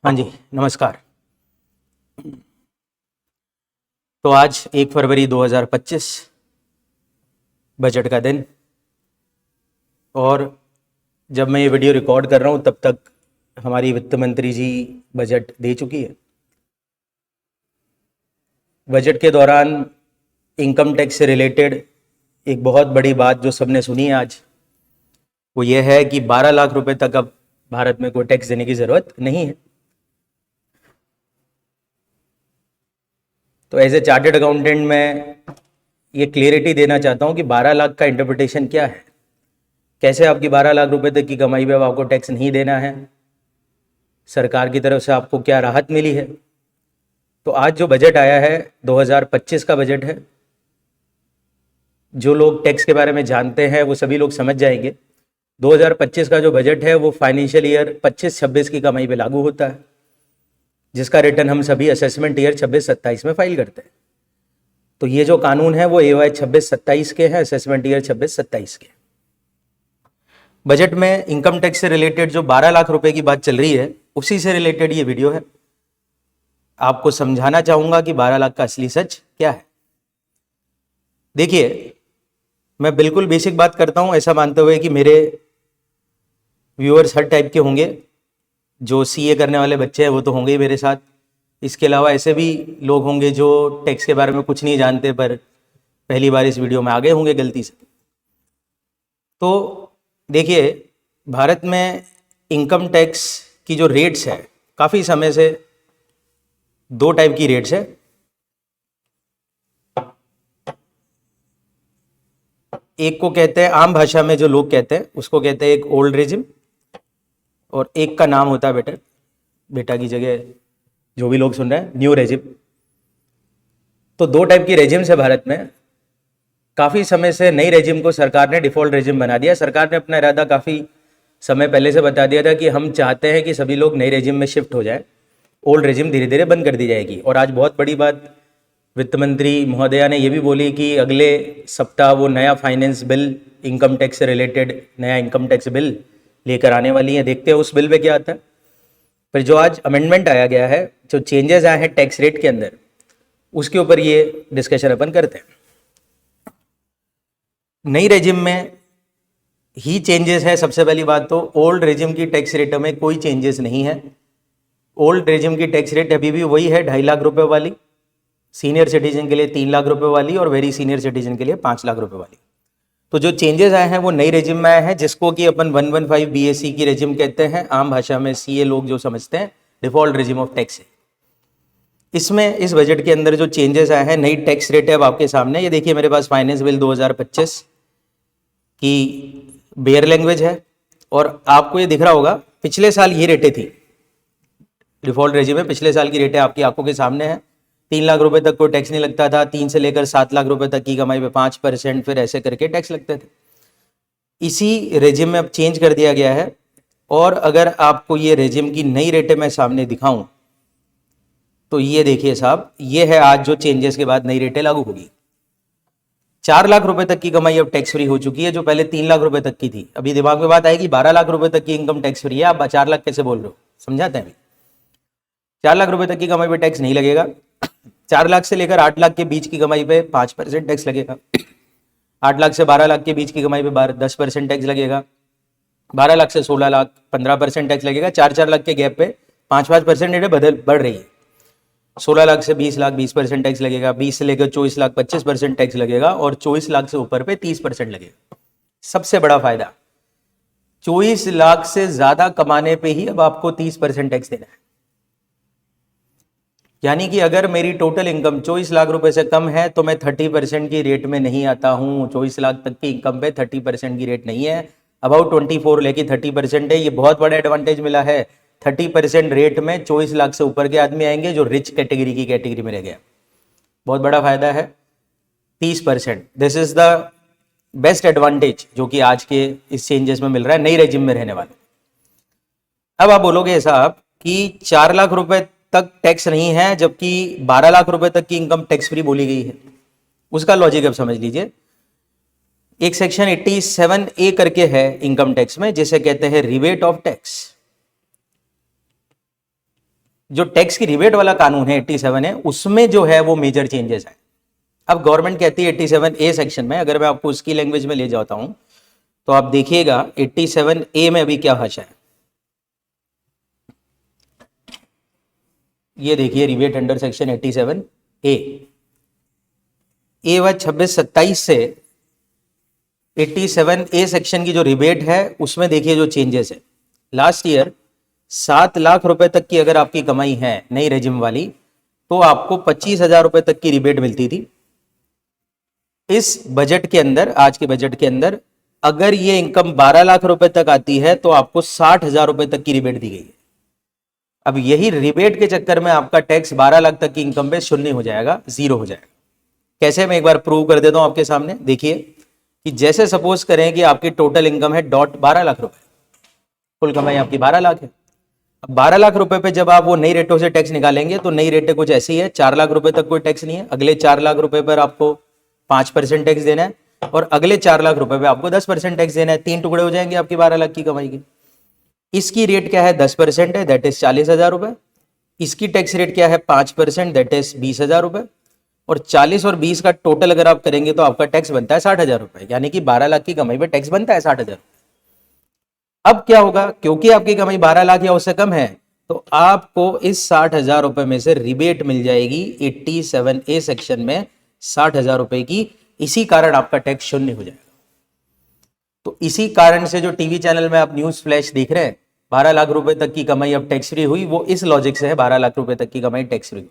हाँ जी, नमस्कार। तो आज 1 फरवरी 2025 बजट का दिन, और जब मैं ये वीडियो रिकॉर्ड कर रहा हूँ तब तक हमारी वित्त मंत्री जी बजट दे चुकी है। बजट के दौरान इनकम टैक्स से रिलेटेड एक बहुत बड़ी बात जो सबने सुनी है आज, वो ये है कि 12 लाख रुपए तक अब भारत में कोई टैक्स देने की ज़रूरत नहीं है। तो एज ए चार्टर्ड अकाउंटेंट मैं ये क्लियरिटी देना चाहता हूँ कि 12 लाख का इंटरप्रिटेशन क्या है। कैसे आपकी 12 लाख रुपए तक की कमाई पे अब आपको टैक्स नहीं देना है, सरकार की तरफ से आपको क्या राहत मिली है। तो आज जो बजट आया है 2025 का बजट है। जो लोग टैक्स के बारे में जानते हैं वो सभी लोग समझ जाएंगे। 2025 का जो बजट है वो फाइनेंशियल ईयर 25-26 की कमाई पे लागू होता है, जिसका रिटर्न हम सभी असेसमेंट ईयर 26-27 में फाइल करते हैं। तो ये जो कानून है वो AY 26-27 के हैं, असेसमेंट ईयर 26-27 के। बजट में इनकम टैक्स से रिलेटेड जो 12 लाख रुपए की बात चल रही है, उसी से रिलेटेड ये वीडियो है। आपको समझाना चाहूंगा कि 12 लाख का असली सच क्या है। देखिए, मैं बिल्कुल बेसिक बात करता हूं, ऐसा मानते हुए कि मेरे व्यूअर्स हर टाइप के होंगे। जो CA करने वाले बच्चे हैं वो तो होंगे ही मेरे साथ। इसके अलावा ऐसे भी लोग होंगे जो टैक्स के बारे में कुछ नहीं जानते पर पहली बार इस वीडियो में आ गए होंगे गलती से। तो देखिए, भारत में इनकम टैक्स की जो रेट्स है, काफ़ी समय से दो टाइप की रेट्स है। एक को कहते हैं, आम भाषा में जो लोग कहते हैं उसको कहते हैं एक ओल्ड रेजिम, और एक का नाम होता है बेटा की जगह जो भी लोग सुन रहे हैं, न्यू रेजिम। तो दो टाइप की रेजिम्स है भारत में। काफ़ी समय से नई रेजिम को सरकार ने डिफ़ॉल्ट रेजिम बना दिया। सरकार ने अपना इरादा काफ़ी समय पहले से बता दिया था कि हम चाहते हैं कि सभी लोग नई रेजिम में शिफ्ट हो जाएं, ओल्ड रेजिम धीरे धीरे बंद कर दी जाएगी। और आज बहुत बड़ी बात वित्त मंत्री महोदया ने यह भी बोली कि अगले सप्ताह वो नया फाइनेंस बिल, इनकम टैक्स से रिलेटेड नया इनकम टैक्स बिल लेकर आने वाली है। देखते हैं उस बिल में क्या आता है। पर जो आज अमेंडमेंट आया गया है, जो चेंजेस आए हैं टैक्स रेट के अंदर, उसके ऊपर ये डिस्कशन अपन करते हैं। नई रेजिम में ही चेंजेस है। सबसे पहली बात तो ओल्ड रेजिम की टैक्स रेट में कोई चेंजेस नहीं है। ओल्ड रेजिम की टैक्स रेट अभी भी वही है, 2.5 लाख रुपए वाली, सीनियर सिटीजन के लिए 3 लाख रुपए वाली, और वेरी सीनियर सिटीजन के लिए 5 लाख रुपए वाली। तो जो चेंजेस आए हैं वो नई रेजिम में आए हैं, जिसको कि अपन 115 BAC की रेजिम कहते हैं। आम भाषा में CA लोग जो समझते हैं डिफॉल्ट रेजिम ऑफ टैक्स है। इसमें इस बजट के अंदर जो चेंजेस आए हैं, नई टैक्स रेट है अब आपके सामने। ये देखिए, मेरे पास फाइनेंस बिल 2025 की बेयर लैंग्वेज है, और आपको ये दिख रहा होगा पिछले साल ये रेटें थी डिफॉल्ट रेजिम में। पिछले साल की रेटें आपकी आंखों के सामने है। 3 लाख रुपए तक कोई टैक्स नहीं लगता था। 3 से लेकर 7 लाख रुपए तक की कमाई पे 5%, फिर ऐसे करके टैक्स लगते थे। इसी रेजिम में अब चेंज कर दिया गया है। और अगर आपको ये रेजिम की नई रेटें मैं सामने दिखाऊं तो ये देखिए साहब, ये है आज जो चेंजेस के बाद नई रेटें लागू होगी। 4 लाख रुपए तक की कमाई अब टैक्स फ्री हो चुकी है, जो पहले 3 लाख रुपए तक की थी। अभी दिमाग में बात आएगी, 12 लाख रुपए तक की इनकम टैक्स फ्री है, आप 4 लाख कैसे बोल रहे हो? समझाते हैं अभी। 4 लाख रुपए तक की कमाई पे टैक्स नहीं लगेगा। 4 लाख से लेकर 8 लाख के बीच की कमाई पे 5% टैक्स लगेगा। 8 लाख से 12 लाख के बीच की कमाई पे 10% टैक्स लगेगा। 12 लाख से 16 लाख 15% टैक्स लगेगा। 4-4 लाख के गैप पे 5-5% रेटें बढ़ रही है। 16 लाख से 20 लाख 20% टैक्स लगेगा। 20 से लेकर 24 लाख 25% टैक्स लगेगा, और 24 लाख से ऊपर पे 30% लगेगा। सबसे बड़ा फायदा, 24 लाख से ज्यादा कमाने पे ही अब आपको 30% टैक्स देना है। यानी कि अगर मेरी टोटल इनकम 24 लाख रुपए से कम है तो मैं 30% की रेट में नहीं आता हूं। 24 लाख तक की इनकम पे 30% की रेट नहीं है, अबाउट 24 लेके 30% है। ये बहुत बड़ा एडवांटेज मिला है। 30% रेट में 24 लाख से ऊपर के आदमी आएंगे जो रिच कैटेगरी की कैटेगरी में रह गया। बहुत बड़ा फायदा है। 30%, this is the best advantage जो कि आज के इस चेंजेस में मिल रहा है नई रेजिम में रहने वाले। अब आप बोलोगे साहब कि 4 लाख रुपए तक टैक्स नहीं है, जबकि 12 लाख रुपए तक की इनकम टैक्स फ्री बोली गई है। उसका लॉजिक अब समझ लीजिए। एक सेक्शन 87A करके है इनकम टैक्स में, जिसे कहते हैं रिबेट ऑफ टैक्स। जो टैक्स की रिबेट वाला कानून है 87 है, उसमें जो है वो मेजर चेंजेस है। अब गवर्नमेंट कहती है 87A सेक्शन में, अगर मैं आपको उसकी लैंग्वेज में ले जाता हूं तो आप देखिएगा 87A में अभी क्या भाषा है। ये देखिए रिबेट अंडर सेक्शन 87A, ए 2627 से 87A सेक्शन की जो रिबेट है उसमें देखिए जो चेंजेस है। लास्ट ईयर 7 लाख रुपए तक की अगर आपकी कमाई है नई रेजिम वाली, तो आपको 25,000 रुपए तक की रिबेट मिलती थी। इस बजट के अंदर, आज के बजट के अंदर, अगर ये इनकम 12 लाख रुपए तक आती है तो आपको 60,000 रुपए तक की रिबेट दी गई है। अब यही रिबेट के चक्कर में आपका टैक्स 12 लाख तक की इनकम पे शून्य हो जाएगा, जीरो हो जाएगा। कैसे, मैं एक बार प्रूव कर देता हूं आपके सामने। देखिए कि जैसे सपोज करें कि आपकी टोटल इनकम है .12 लाख रुपए, कुल कमाई आपकी 12 लाख है। अब 12 लाख रुपए पे जब आप वो नई रेटों से टैक्स निकालेंगे तो नई रेटें कुछ ऐसी है, 4 लाख रुपए तक कोई टैक्स नहीं है, अगले 4 लाख रुपए पर आपको 5% टैक्स देना है, और अगले 4 लाख रुपए पे आपको 10% टैक्स देना है। 3 टुकड़े हो जाएंगे आपकी 12 लाख की कमाई की। इसकी रेट क्या है, 10% है, दैट इज 40,000 रुपए। इसकी टैक्स रेट क्या है, 5%, दैट इज 20,000 रुपए। और 40 और 20 का टोटल अगर आप करेंगे तो आपका टैक्स बनता है 60,000 रुपए, यानी कि 12 लाख की कमाई पे टैक्स बनता है 60,000। अब क्या होगा, क्योंकि आपकी कमाई 12 लाख या उससे कम है, तो आपको इस 60,000 रुपए में से रिबेट मिल जाएगी 87A सेक्शन में 60,000 रुपए की। इसी कारण आपका टैक्स शून्य हो जाएगा। तो इसी कारण से जो टीवी चैनल में आप न्यूज फ्लैश देख रहे हैं, 12 लाख रुपए तक की कमाई अब टैक्स फ्री हुई, वो इस लॉजिक से है 12 लाख रुपए तक की कमाई टैक्स फ्री हुई।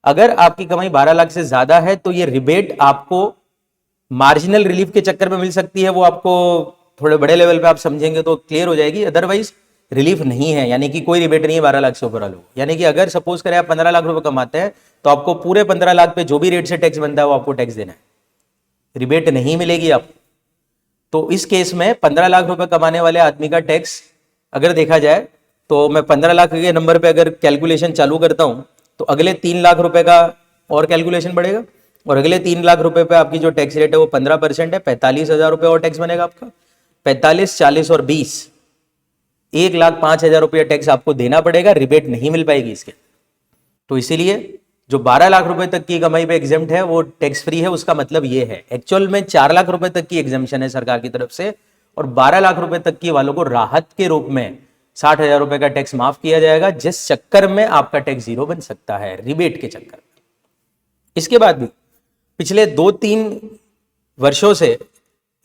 अगर आपकी कमाई 12 लाख से ज्यादा है तो ये रिबेट आपको मार्जिनल रिलीफ के चक्कर में मिल सकती है, वो आपको थोड़े बड़े लेवल पे आप समझेंगे तो क्लियर हो जाएगी। अदरवाइज रिलीफ नहीं है, यानी कि कोई रिबेट नहीं है 12 लाख से ऊपर वालों। यानी कि अगर सपोज करें आप 15 लाख रुपए कमाते हैं तो आपको पूरे 15 लाख पे जो भी रेट से टैक्स बनता है वो आपको टैक्स देना है, रिबेट नहीं मिलेगी आपको। तो इस केस में 15 लाख रुपए कमाने वाले आदमी का टैक्स अगर देखा जाए तो मैं 15 लाख के नंबर पे अगर कैलकुलेशन चालू करता हूं तो अगले 3 लाख रुपए का और कैलकुलेशन बढ़ेगा, और अगले 3 लाख रुपए पे आपकी जो टैक्स रेट है वो 15% है, 45,000 रुपए और टैक्स बनेगा आपका। 45, 40 और 20, 1,05,000 रुपया टैक्स आपको देना पड़ेगा, रिबेट नहीं मिल पाएगी इसके। तो इसीलिए जो 12 लाख रुपए तक की कमाई पे एग्जेम्प्ट है वो टैक्स फ्री है। उसका मतलब ये है, एक्चुअल में 4 लाख रुपए तक की एग्जेम्पशन है सरकार की तरफ से, और 12 लाख रुपए तक की वालों को राहत के रूप में 60,000 रुपए का टैक्स माफ किया जाएगा, जिस चक्कर में आपका टैक्स जीरो बन सकता है, रिबेट के चक्कर में। इसके बाद भी पिछले 2-3 वर्षों से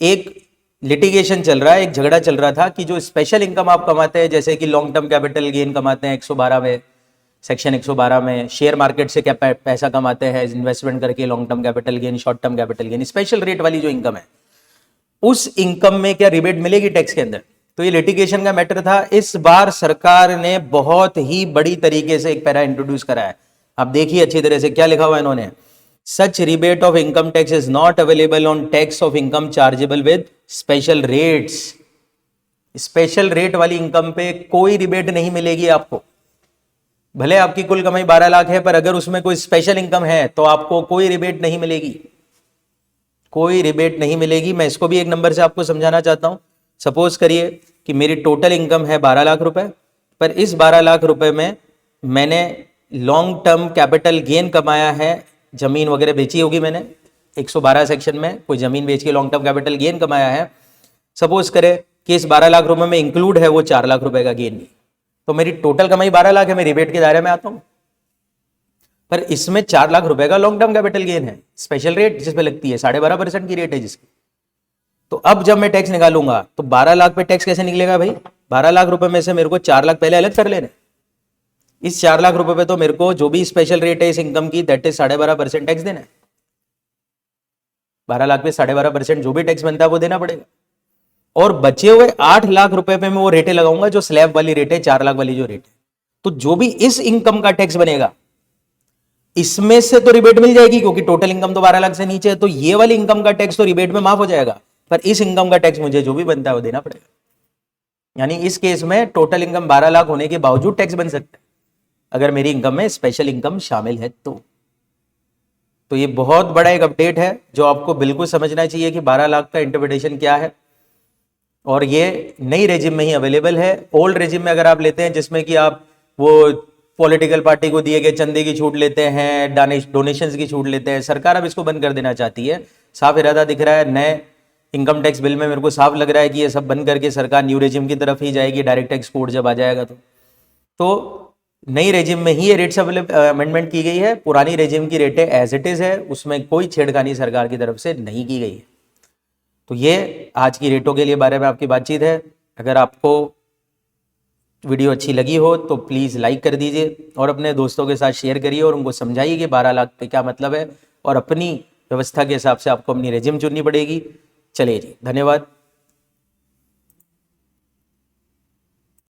एक लिटिगेशन चल रहा है, एक झगड़ा चल रहा था कि जो स्पेशल इनकम आप कमाते हैं, जैसे कि लॉन्ग टर्म कैपिटल गेन कमाते हैं 112 में, सेक्शन 112 में, शेयर मार्केट से क्या पैसा कमाते हैं इन्वेस्टमेंट करके, long term capital gain, short term capital gain, special rate वाली जो इनकम है, उस इनकम में क्या रिबेट मिलेगी टैक्स के अंदर? तो ये लिटिगेशन का मैटर था। इस बार सरकार ने बहुत ही बड़ी तरीके से एक पैरा इंट्रोड्यूस करा है। आप देखिए अच्छी तरह से क्या लिखा हुआ है इन्होंने, such rebate of income tax is not available on tax of income chargeable with special rates. Special rate वाली इनकम पे कोई रिबेट नहीं मिलेगी आपको। भले आपकी कुल कमाई 12 लाख है, पर अगर उसमें कोई स्पेशल इनकम है तो आपको कोई रिबेट नहीं मिलेगी, कोई रिबेट नहीं मिलेगी। मैं इसको भी एक नंबर से आपको समझाना चाहता हूं। सपोज करिए कि मेरी टोटल इनकम है 12 लाख रुपए, पर इस 12 लाख रुपए में मैंने लॉन्ग टर्म कैपिटल गेन कमाया है, जमीन वगैरह बेची होगी मैंने, 112 सेक्शन में कोई जमीन बेच के लॉन्ग टर्म कैपिटल गेन कमाया है। सपोज करें कि इस 12 लाख रुपए में इंक्लूड है वो 4 लाख रुपए का गेन भी, तो मेरी टोटल कमाई 12 लाख है, मैं रिबेट के दायरे में आता हूं। पर इसमें 4 लाख रुपए का लॉन्ग टर्म कैपिटल गेन है, स्पेशल रेट जिसपे लगती है 12.5% की रेट है जिसकी। तो अब जब मैं टैक्स निकालूंगा तो 12 लाख पे टैक्स कैसे निकलेगा भाई? 12 लाख रुपए में से मेरे को 4 लाख पहले अलग कर लेने। इस 4 लाख रुपए पे तो मेरे को जो भी स्पेशल रेट है इस इनकम की, दैट इज 12.5% टैक्स देना है। 12 लाख पे 12.5% जो भी टैक्स बनता है वो देना पड़ेगा। और बचे हुए 8 लाख रुपए पे मैं वो रेटें लगाऊंगा जो स्लैब वाली रेट है, 4 लाख वाली जो रेट है। तो जो भी इस इनकम का टैक्स बनेगा इसमें से तो रिबेट मिल जाएगी, क्योंकि टोटल इनकम तो 12 लाख से नीचे है, तो ये वाली इनकम का टैक्स तो रिबेट में माफ हो जाएगा, पर इस इनकम का टैक्स मुझे जो भी बनता है वो देना पड़ेगा। यानी इस केस में टोटल इनकम 12 लाख होने के बावजूद टैक्स बन सकता है अगर मेरी इनकम में स्पेशल इनकम शामिल है तो ये बहुत बड़ा एक अपडेट है जो आपको बिल्कुल समझना चाहिए कि 12 लाख का इंटरप्रिटेशन क्या है। और ये नई रेजिम में ही अवेलेबल है। ओल्ड रेजिम में अगर आप लेते हैं जिसमें कि आप वो पॉलिटिकल पार्टी को दिए गए चंदे की छूट लेते हैं, डोनेशंस की छूट लेते हैं। सरकार अब इसको बंद कर देना चाहती है, साफ इरादा दिख रहा है। नए इनकम टैक्स बिल में मेरे को साफ लग रहा है कि ये सब बंद करके सरकार न्यू रेजिम की तरफ ही जाएगी, डायरेक्ट टैक्स कोड जब आ जाएगा तो नई रेजिम में ही ये रेट्स अमेंडमेंट की गई है। पुरानी रेजिम की रेटें एज इट इज़ है, उसमें कोई छेड़खानी सरकार की तरफ से नहीं की गई है। तो ये आज की रेटों के लिए बारे में आपकी बातचीत है। अगर आपको वीडियो अच्छी लगी हो तो प्लीज़ लाइक कर दीजिए और अपने दोस्तों के साथ शेयर करिए और उनको समझाइए कि 12 लाख पे क्या मतलब है और अपनी व्यवस्था के हिसाब से आपको अपनी रेजिम चुननी पड़ेगी। चलिए जी, धन्यवाद।